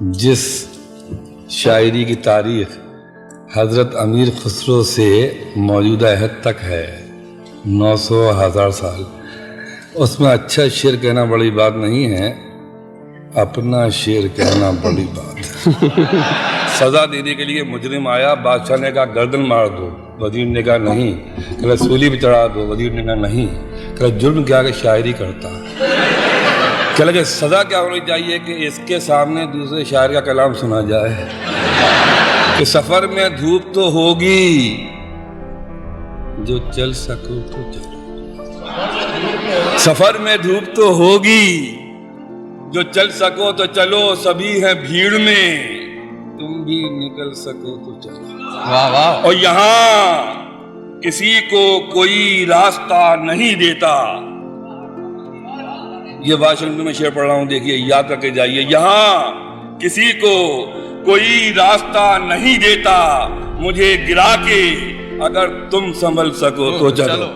جس شاعری کی تاریخ حضرت امیر خسرو سے موجودہ عہد تک ہے 900,000 سال، اس میں اچھا شعر کہنا بڑی بات نہیں ہے، اپنا شعر کہنا بڑی بات ہے۔ سزا دینے کے لیے مجرم آیا، بادشاہ نے کہا گردن مار دو، وزیر نے کہا نہیں، کہ سولی پہ چڑھا دو، وزیر نے کہا نہیں، کہ جرم کیا کہ شاعری کرتا ہے، کہ لگے سزا کیا ہونی چاہیے کہ اس کے سامنے دوسرے شاعر کا کلام سنا جائے کہ سفر میں دھوپ تو ہوگی، جو چل سکو تو چلو، سفر میں دھوپ تو ہوگی، جو چل سکو تو چلو، سبھی ہیں بھیڑ میں، تم بھی نکل سکو تو چلو، اور یہاں کسی کو کوئی راستہ نہیں دیتا۔ یہ واشنگٹن میں شعر پڑھ رہا ہوں، دیکھیے یاد کر کے جائیے، یہاں کسی کو کوئی راستہ نہیں دیتا، مجھے گرا کے اگر تم سنبھل سکو تو چلو۔